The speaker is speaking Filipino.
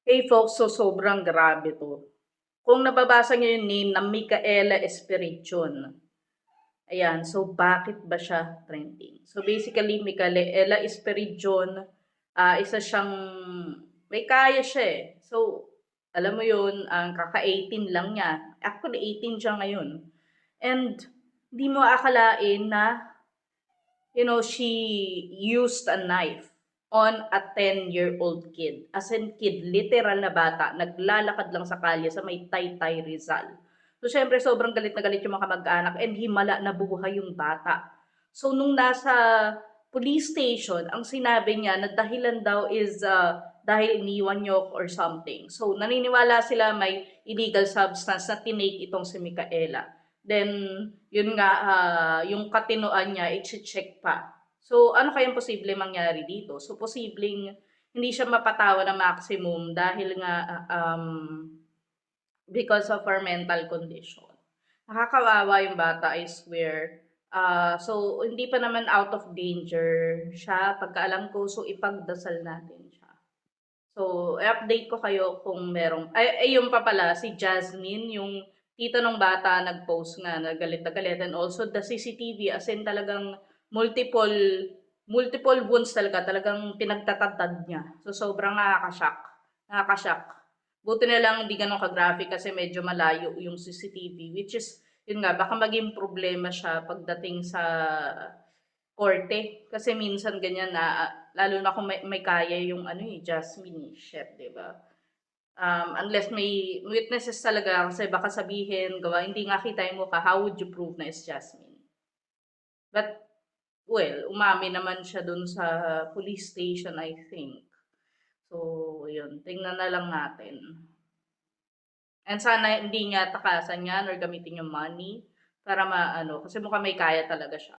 Hey folks, so sobrang grabe 'to. Kung nababasa niyo yung name na Micaela Espirition, ayan, so bakit ba siya trending? So basically, Micaela Espirition, isa siyang may kaya siya, eh. So, alam mo yun, ang kaka-18 lang niya. Actually, 18 siya ngayon. And di mo akalain na she used a knife on a 10-year-old kid. As in kid, literal na bata, naglalakad lang sa kalye sa may Taytay Rizal. So, syempre, sobrang galit na galit yung mga kamag-anak and himala na buhay yung bata. So, nung nasa police station, ang sinabi niya na dahilan daw is dahil iniwan niyo or something. So, naniniwala sila may illegal substance na tinake itong si Micaela. Then, yun nga, yung katinoan niya, i-check pa. So, ano kayang posible mangyari dito? So, posibleng hindi siya mapatawa na maximum dahil nga because of her mental condition. Nakakawawa yung bata, I swear. So, hindi pa naman out of danger siya, pagkaalam ko, so ipagdasal natin siya. So, i-update ko kayo kung merong, yung pa pala, si Jasmine, yung tita ng bata, nag-post nga, na galit na galit. And also, the CCTV, as in talagang multiple, multiple wounds talaga, talagang pinagtatadtad niya. So, sobrang nakakashock. Nakakashock. Buti na lang hindi ganun ka-graphic kasi medyo malayo yung CCTV, which is, yun nga, baka maging problema siya pagdating sa korte. Kasi minsan ganyan na, lalo na kung may kaya yung Jasmine, chef, di ba? Unless may witnesses talaga, kasi baka sabihin, gawa, hindi nga kita yung mukha, how would you prove na is Jasmine? But, well, umami naman siya dun sa police station, I think. So, yun, tingnan na lang natin. And sana hindi niya takasan yan or gamitin yung money para maano, kasi mukhang may kaya talaga siya.